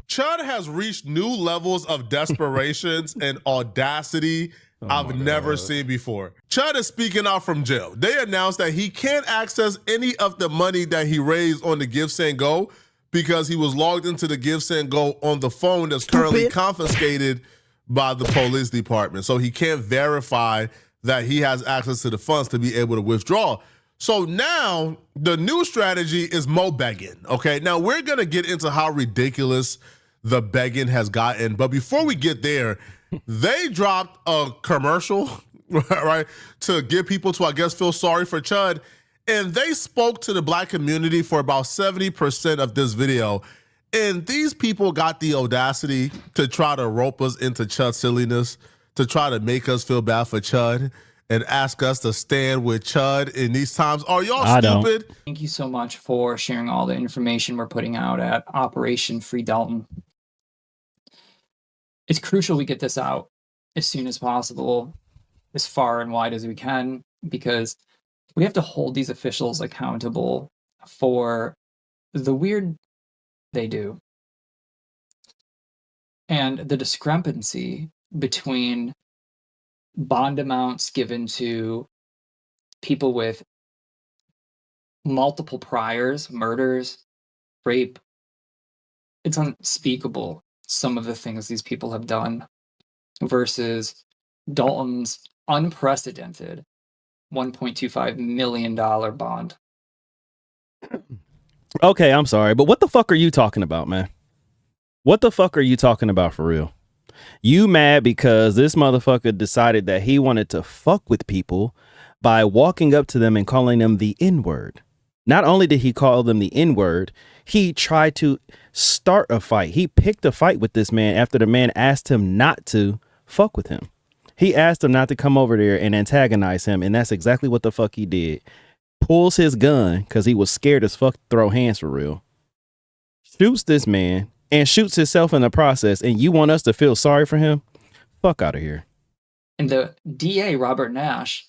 CHUD has reached new levels of desperations and audacity I've never seen before. CHUD is speaking out from jail. They announced that he can't access any of the money that he raised on the Give, Send, Go because he was logged into the Give, Send, Go on the phone that's currently confiscated by the police department. So he can't verify that he has access to the funds to be able to withdraw. So now the new strategy is more begging, okay? Now we're gonna get into how ridiculous the begging has gotten, but before we get there, they dropped a commercial, right, to get people to, I guess, feel sorry for CHUD, and they spoke to the Black community for about 70% of this video, and these people got the audacity to try to rope us into CHUD silliness, to try to make us feel bad for CHUD, and ask us to stand with CHUD in these times. Are y'all stupid? Thank you so much for sharing all the information we're putting out at Operation Free Dalton. It's crucial we get this out as soon as possible, as far and wide as we can, because we have to hold these officials accountable for the weird they do. And the discrepancy between bond amounts given to people with multiple priors, murders, rape, it's unspeakable, some of the things these people have done, versus Dalton's unprecedented $1.25 million bond. Okay, I'm sorry, but what the fuck are you talking about, man? What the fuck are you talking about for real? You mad because this motherfucker decided that he wanted to fuck with people by walking up to them and calling them the N-word. Not only did he call them the N-word, he tried to start a fight. He picked a fight with this man after the man asked him not to fuck with him. He asked him not to come over there and antagonize him, and that's exactly what the fuck he did. Pulls his gun because he was scared as fuck to throw hands for real. Shoots this man and shoots himself in the process, and you want us to feel sorry for him? Fuck out of here. And the DA, Robert Nash,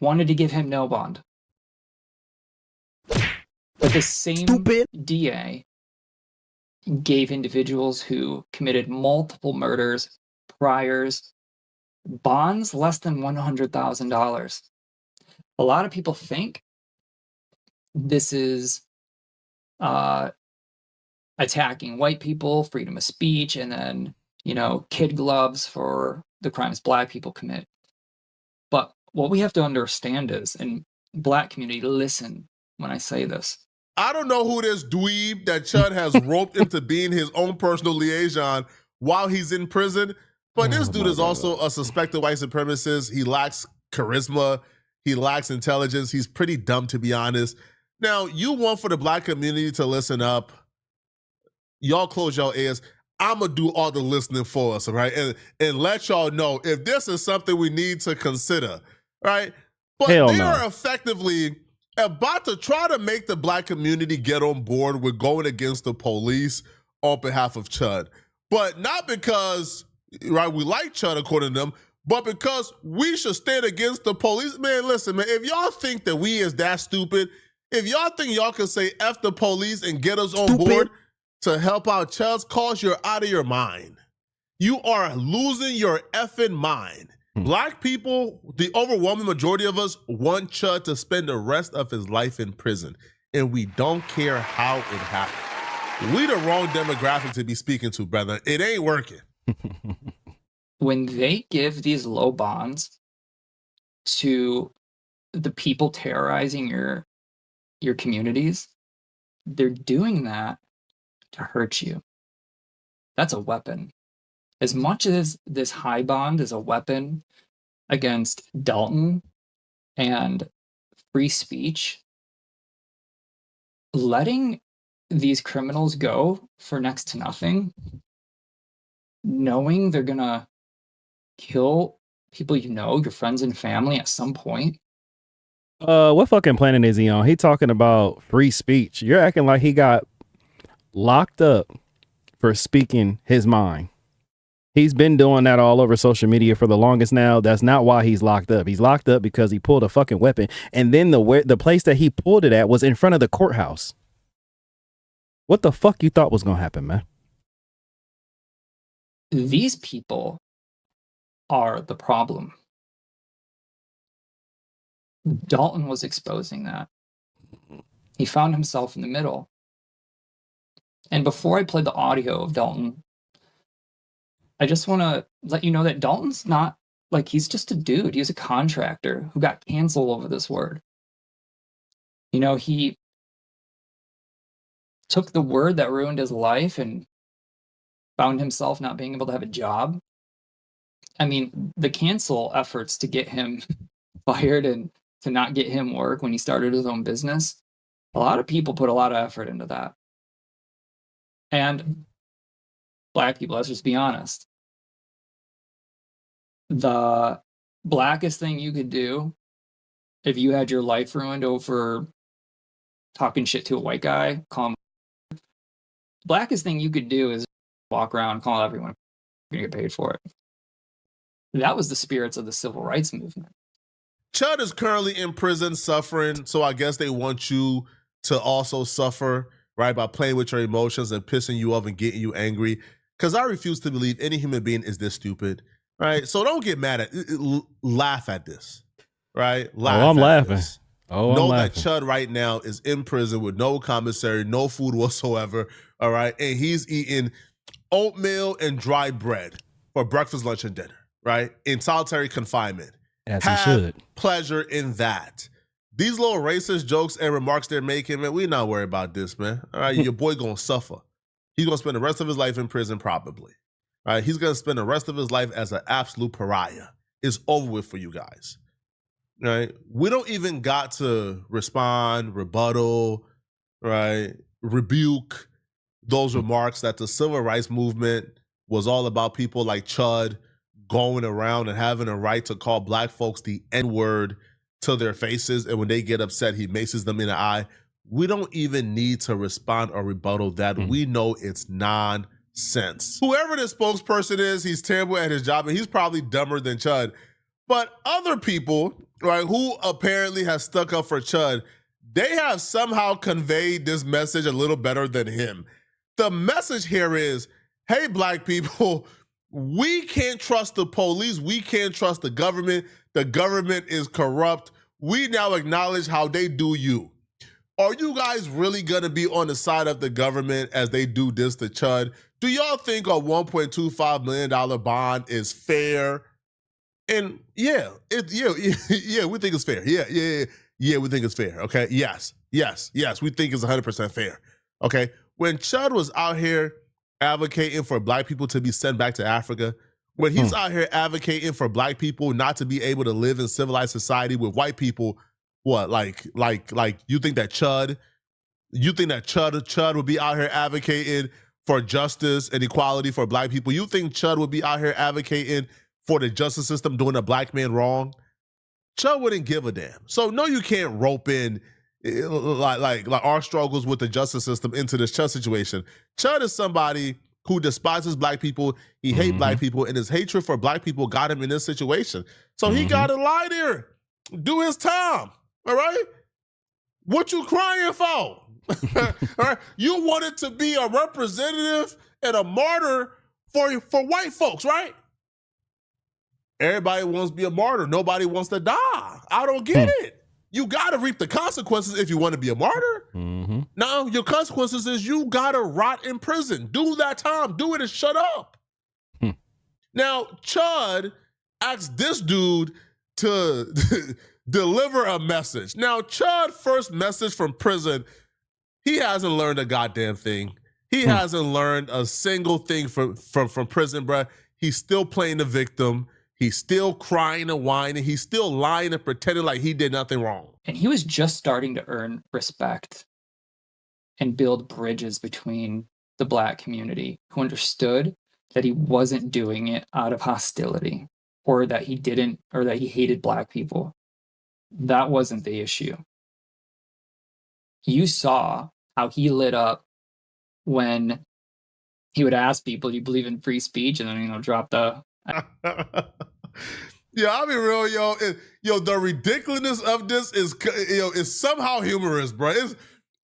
wanted to give him no bond. But the same DA gave individuals who committed multiple murders, priors, bonds less than $100,000. A lot of people think this is attacking white people, freedom of speech, and then, you know, kid gloves for the crimes Black people commit. But what we have to understand is, and Black community, listen when I say this. I don't know who this dweeb that CHUD has roped into being his own personal liaison while he's in prison, but this dude is also a suspected white supremacist. He lacks charisma. He lacks intelligence. He's pretty dumb, to be honest. Now, you want for the Black community to listen up. Y'all close your ears. I'm going to do all the listening for us, all right? And let y'all know if this is something we need to consider, right? But Hell they no. are effectively about to try to make the Black community get on board with going against the police on behalf of CHUD. But not because, right, we like CHUD according to them, but because we should stand against the police. Man, listen, man, if y'all think that we is that stupid, if y'all think y'all can say F the police and get us on board to help out CHUD's cause, you're out of your mind. You are losing your effing mind. Black people, the overwhelming majority of us, want CHUD to spend the rest of his life in prison, and we don't care how it happened. We the wrong demographic to be speaking to, brother. It ain't working. When they give these low bonds to the people terrorizing your communities, they're doing that to hurt you. That's a weapon. As much as this high bond is a weapon against Dalton and free speech, letting these criminals go for next to nothing, knowing they're gonna kill people you know, your friends and family at some point. What fucking planet is he on? He talking about free speech. You're acting like he got locked up for speaking his mind. He's been doing that all over social media for the longest now. That's not why he's locked up. He's locked up because he pulled a fucking weapon. And then the place that he pulled it at was in front of the courthouse. What the fuck you thought was going to happen, man? These people are the problem. Dalton was exposing that. He found himself in the middle. And before I play the audio of Dalton, I just want to let you know that Dalton's not, like, he's just a dude. He's a contractor who got canceled over this word. You know, he took the word that ruined his life and found himself not being able to have a job. I mean, the cancel efforts to get him fired and to not get him work when he started his own business, a lot of people put a lot of effort into that. And black people, let's just be honest. The blackest thing you could do if you had your life ruined over talking shit to a white guy, call him. Blackest thing you could do is walk around, call everyone, you're gonna get paid for it. That was the spirits of the civil rights movement. Chud is currently in prison suffering, so I guess they want you to also suffer, right, by playing with your emotions and pissing you off and getting you angry. Because I refuse to believe any human being is this stupid, right? So don't get mad at it. Laugh at this, right? I'm laughing. This. Oh, know I'm that laughing. Chud right now is in prison with no commissary, no food whatsoever, all right? And he's eating oatmeal and dry bread for breakfast, lunch, and dinner, right? In solitary confinement. As Have he should. pleasure in that. These little racist jokes and remarks they're making, man, we're not worried about this, man. All right, your boy gonna suffer. He's gonna spend the rest of his life in prison, probably. All right, he's gonna spend the rest of his life as an absolute pariah. It's over with for you guys. Right? We don't even got to respond, rebuttal, right? Rebuke those remarks that the civil rights movement was all about people like Chud going around and having a right to call black folks the N-word to their faces, and when they get upset, he maces them in the eye. We don't even need to respond or rebuttal that. We know it's nonsense. Whoever this spokesperson is, he's terrible at his job, and he's probably dumber than Chud. But other people, right, who apparently have stuck up for Chud, they have somehow conveyed this message a little better than him. The message here is, hey, black people, we can't trust the police. We can't trust the government. The government is corrupt. We now acknowledge how they do you. Are you guys really going to be on the side of the government as they do this to Chud? Do y'all think a $1.25 million bond is fair? And yeah, we think it's fair. Yeah, we think it's fair. Okay, yes, we think it's 100% fair. Okay, when Chud was out here advocating for black people to be sent back to Africa, when he's out here advocating for black people not to be able to live in civilized society with white people, what, like you think that Chud would be out here advocating for justice and equality for black people? You think Chud would be out here advocating for the justice system doing a black man wrong? Chud wouldn't give a damn. So no, you can't rope in like our struggles with the justice system into this Chud situation. Chud is somebody who despises black people. He hates black people, and his hatred for black people got him in this situation. So he got to lie there, do his time. All right, what you crying for? All right, you wanted to be a representative and a martyr for white folks, right? Everybody wants to be a martyr. Nobody wants to die. I don't get it. You got to reap the consequences if you want to be a martyr. Now, your consequences is you got to rot in prison. Do that time. Do it and shut up. Now, Chud asked this dude to deliver a message. Now, Chud's first message from prison, he hasn't learned a goddamn thing. He hasn't learned a single thing from prison, bruh. He's still playing the victim. He's still crying and whining. He's still lying and pretending like he did nothing wrong. And he was just starting to earn respect and build bridges between the black community who understood that he wasn't doing it out of hostility or that he didn't, or that he hated black people. That wasn't the issue. You saw how he lit up when he would ask people, "Do you believe in free speech?" And then drop the. Yeah, I'll be real, yo. The ridiculousness of this is, is somehow humorous, bro.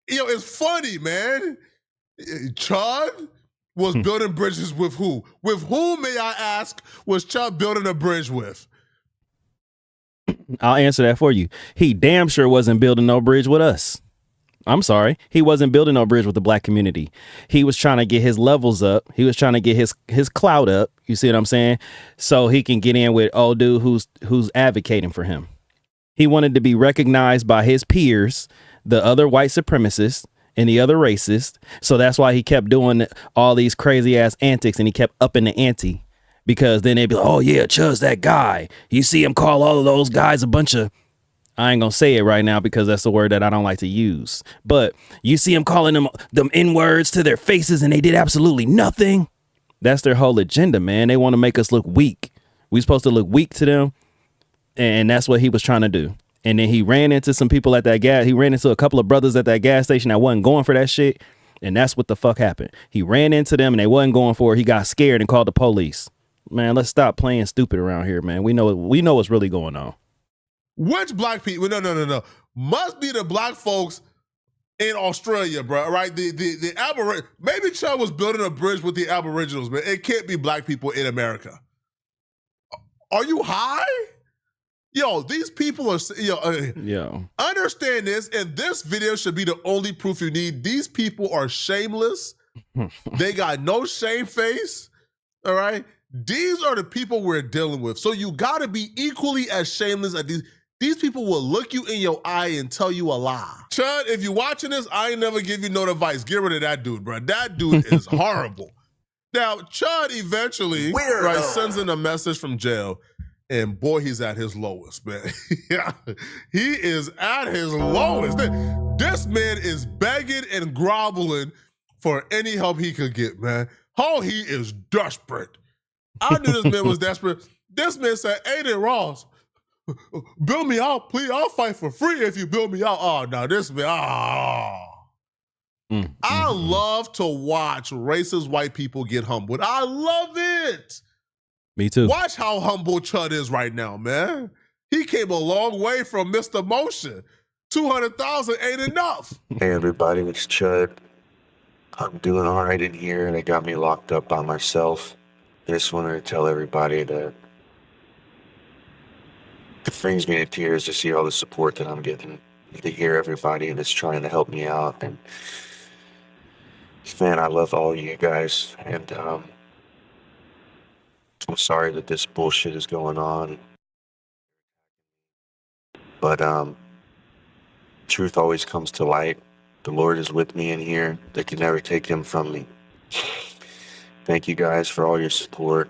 It's funny, man. CHUD was building bridges with who? With whom, may I ask, was CHUD building a bridge with? I'll answer that for you. He damn sure wasn't building no bridge with us. I'm sorry. He wasn't building no bridge with the black community. He was trying to get his levels up. He was trying to get his clout up. You see what I'm saying? So he can get in with old dude who's advocating for him. He wanted to be recognized by his peers, the other white supremacists and the other racists. So that's why he kept doing all these crazy ass antics, and he kept upping the ante, because then they'd be like, oh yeah, Chud's that guy. You see him call all of those guys a bunch of, I ain't gonna say it right now because that's a word that I don't like to use. But you see him calling them N-words to their faces and they did absolutely nothing. That's their whole agenda, man. They want to make us look weak. We supposed to look weak to them. And that's what he was trying to do. And then he ran into some people at that gas. He ran into a couple of brothers at that gas station that wasn't going for that shit. And that's what the fuck happened. He ran into them and they wasn't going for it. He got scared and called the police. Man, let's stop playing stupid around here, man. We know what's really going on. Which black people? No. Must be the black folks in Australia, bro. Right? The Aboriginals. Maybe CHUD was building a bridge with the Aboriginals, but it can't be black people in America. Are you high? Yo, these people are. Understand this, and this video should be the only proof you need. These people are shameless. They got no shame face. All right. These are the people we're dealing with. So you got to be equally as shameless as these. These people will look you in your eye and tell you a lie. CHUD, if you're watching this, I ain't never give you no advice. Get rid of that dude, bro. That dude is horrible. Now, CHUD eventually sends in a message from jail, and boy, he's at his lowest, man. Yeah, he is at his lowest. This man is begging and groveling for any help he could get, man. Oh, he is desperate. I knew this man was desperate. This man said, Aiden Ross, build me out, please. I'll fight for free if you build me out. Oh, no, this man, I love to watch racist white people get humbled. I love it. Me too. Watch how humble CHUD is right now, man. He came a long way from Mr. Motion. 200,000 ain't enough. Hey, everybody, it's CHUD. I'm doing all right in here, and they got me locked up by myself. I just wanted to tell everybody that it brings me to tears to see all the support that I'm getting, to hear everybody that's trying to help me out. And man, I love all of you guys, and I'm sorry that this bullshit is going on, but truth always comes to light. The Lord is with me in here. They can never take him from me. Thank you guys for all your support.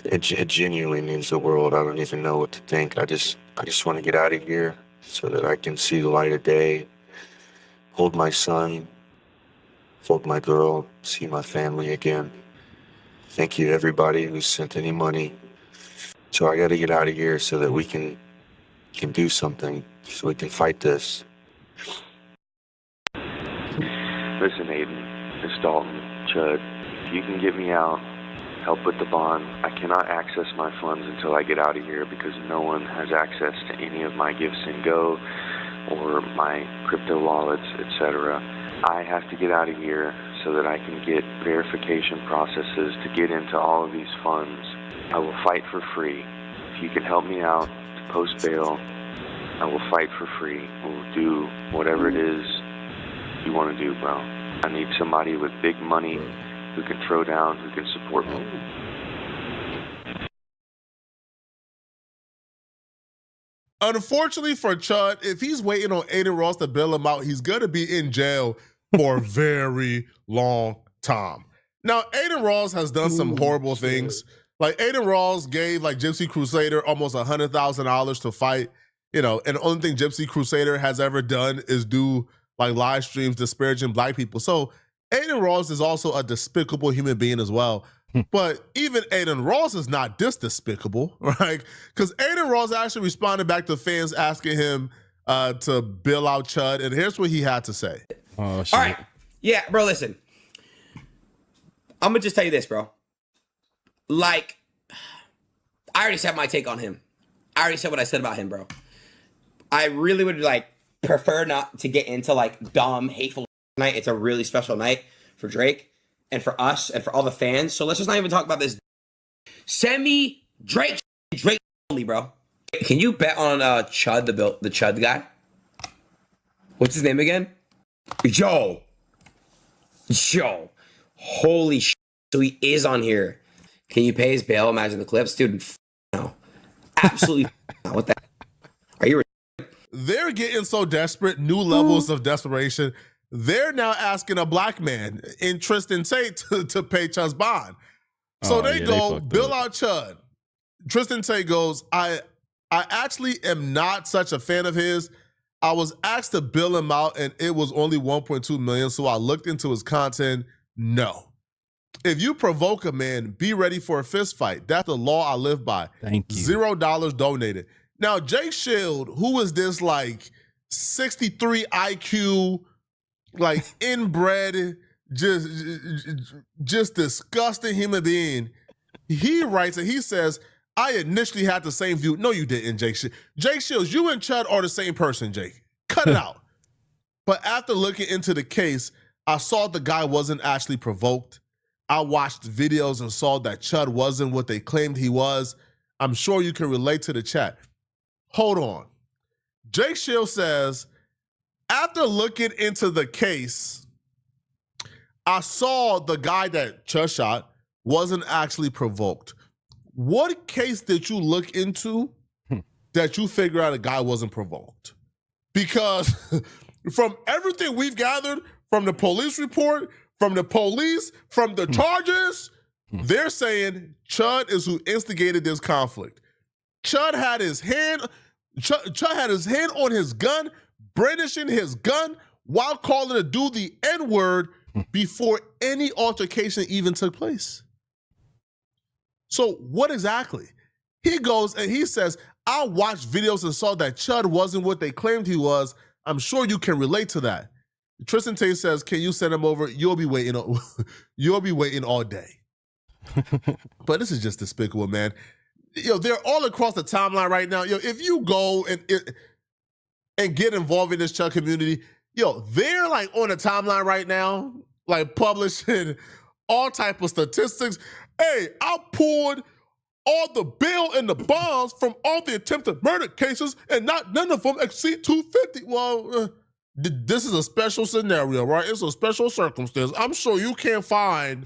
It genuinely means the world. I don't even know what to think. I just want to get out of here so that I can see the light of day, hold my son, hold my girl, see my family again. Thank you, everybody who sent any money. So I got to get out of here so that we can do something, so we can fight this. Listen, Aiden, it's Dalton, CHUD. If you can get me out, help with the bond. I cannot access my funds until I get out of here because no one has access to any of my Give, Send, Go or my crypto wallets, etc. I have to get out of here so that I can get verification processes to get into all of these funds. I will fight for free. If you can help me out to post bail, I will fight for free. We'll do whatever it is you want to do, bro. I need somebody with big money who can throw down, who can support me. Unfortunately for CHUD, if he's waiting on Aiden Ross to bail him out, he's going to be in jail for a very long time. Now, Aiden Ross has done some horrible things. Like, Aiden Ross gave, like, Gypsy Crusader almost $100,000 to fight, and the only thing Gypsy Crusader has ever done is do, like, live streams disparaging black people. So Aiden Ross is also a despicable human being as well. But even Aiden Ross is not this despicable, right? Because Aiden Ross actually responded back to fans asking him to bail out CHUD, and here's what he had to say. Oh, shit. All right. Yeah, bro, listen. I'm gonna just tell you this, bro. Like, I already said my take on him. I already said what I said about him, bro. I really would like prefer not to get into like dumb, hateful night. It's a really special night for Drake and for us and for all the fans. So let's just not even talk about this. Send me Drake only, bro. Can you bet on CHUD, the CHUD guy? What's his name again? Yo. Holy shit. So he is on here. Can you pay his bail? Imagine the clips. Dude, no. Absolutely not. What the? Are you? They're getting so desperate, new levels of desperation. They're now asking a black man in Tristan Tate to pay Chud's bond. So they bill out Chud. Tristan Tate goes, I actually am not such a fan of his. I was asked to bill him out and it was only 1.2 million. So I looked into his content. No. If you provoke a man, be ready for a fist fight. That's the law I live by. Thank you. $0 donated. Now, Jake Shield, who is this like 63 IQ, like inbred, just disgusting human being, he writes and he says, I initially had the same view. No, you didn't, Jake Shields. Jake Shields, you and Chud are the same person, Jake. Cut it out. But after looking into the case, I saw the guy wasn't actually provoked. I watched videos and saw that Chud wasn't what they claimed he was. I'm sure you can relate to the chat. Hold on. Jake Shields says, after looking into the case, I saw the guy that Chud shot wasn't actually provoked. What case did you look into that you figure out a guy wasn't provoked? Because from everything we've gathered, from the police report, from the police, from the charges, they're saying Chud is who instigated this conflict. Chud had his hand on his gun, brandishing his gun while calling a dude the N-word before any altercation even took place. So what exactly? He goes and he says, I watched videos and saw that Chud wasn't what they claimed he was. I'm sure you can relate to that. Tristan Tate says, can you send him over? You'll be waiting all day. But this is just despicable, man. They're all across the timeline right now. If you go and get involved in this Chud community, they're like on the timeline right now, like publishing all type of statistics. Hey, I pulled all the bail and the bonds from all the attempted murder cases, and none of them exceed 250. Well, this is a special scenario, right? It's a special circumstance. I'm sure you can't find.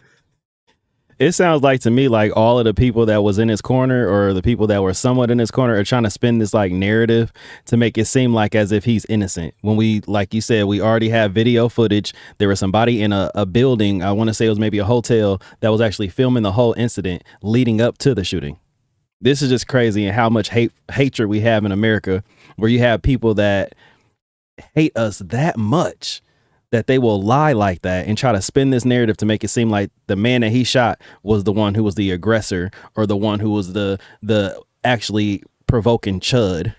It sounds like to me like all of the people that was in his corner or the people that were somewhat in his corner are trying to spin this like narrative to make it seem like as if he's innocent. When we, like you said, we already have video footage. There was somebody in a building, I want to say it was maybe a hotel, that was actually filming the whole incident leading up to the shooting. This is just crazy, and how much hatred we have in America, where you have people that hate us that much that they will lie like that and try to spin this narrative to make it seem like the man that he shot was the one who was the aggressor or the one who was the actually provoking Chud,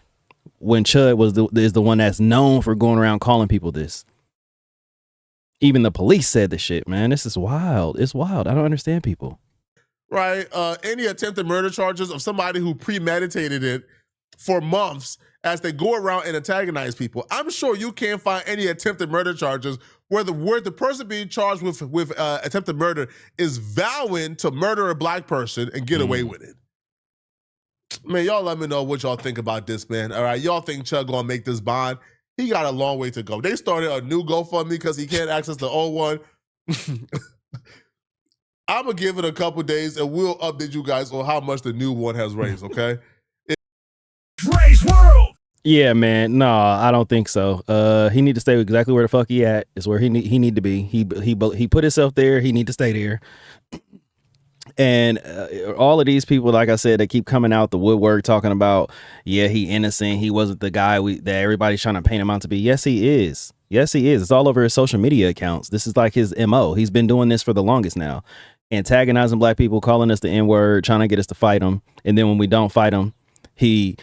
when Chud is the one that's known for going around calling people this. Even the police said the shit, man. This is wild. It's wild. I don't understand people. Right. Any attempted murder charges of somebody who premeditated it for months as they go around and antagonize people. I'm sure you can't find any attempted murder charges where the person being charged with attempted murder is vowing to murder a black person and get away with it. Man, y'all let me know what y'all think about this, man. All right, y'all think Chud gonna make this bond? He got a long way to go. They started a new GoFundMe because he can't access the old one. I'm gonna give it a couple days and we'll update you guys on how much the new one has raised, okay? DRE'S World! Yeah, man. No, I don't think so. He need to stay exactly where the fuck he at. Is where he need to be. He put himself there. He need to stay there. And all of these people, like I said, they keep coming out the woodwork talking about, yeah, he innocent. He wasn't the guy that everybody's trying to paint him out to be. Yes, he is. Yes, he is. It's all over his social media accounts. This is like his MO. He's been doing this for the longest now. Antagonizing black people, calling us the N-word, trying to get us to fight him. And then when we don't fight him, he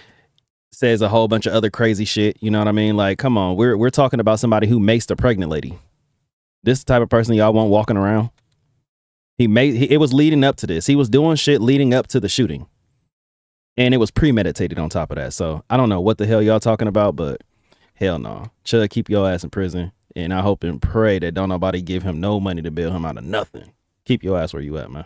says a whole bunch of other crazy shit. You know what I mean? Like, come on, we're talking about somebody who maced a pregnant lady. This is the type of person y'all want walking around. It was leading up to this. He was doing shit leading up to the shooting. And it was premeditated on top of that. So I don't know what the hell y'all talking about, but hell no. Chud, keep your ass in prison. And I hope and pray that don't nobody give him no money to bail him out of nothing. Keep your ass where you at, man.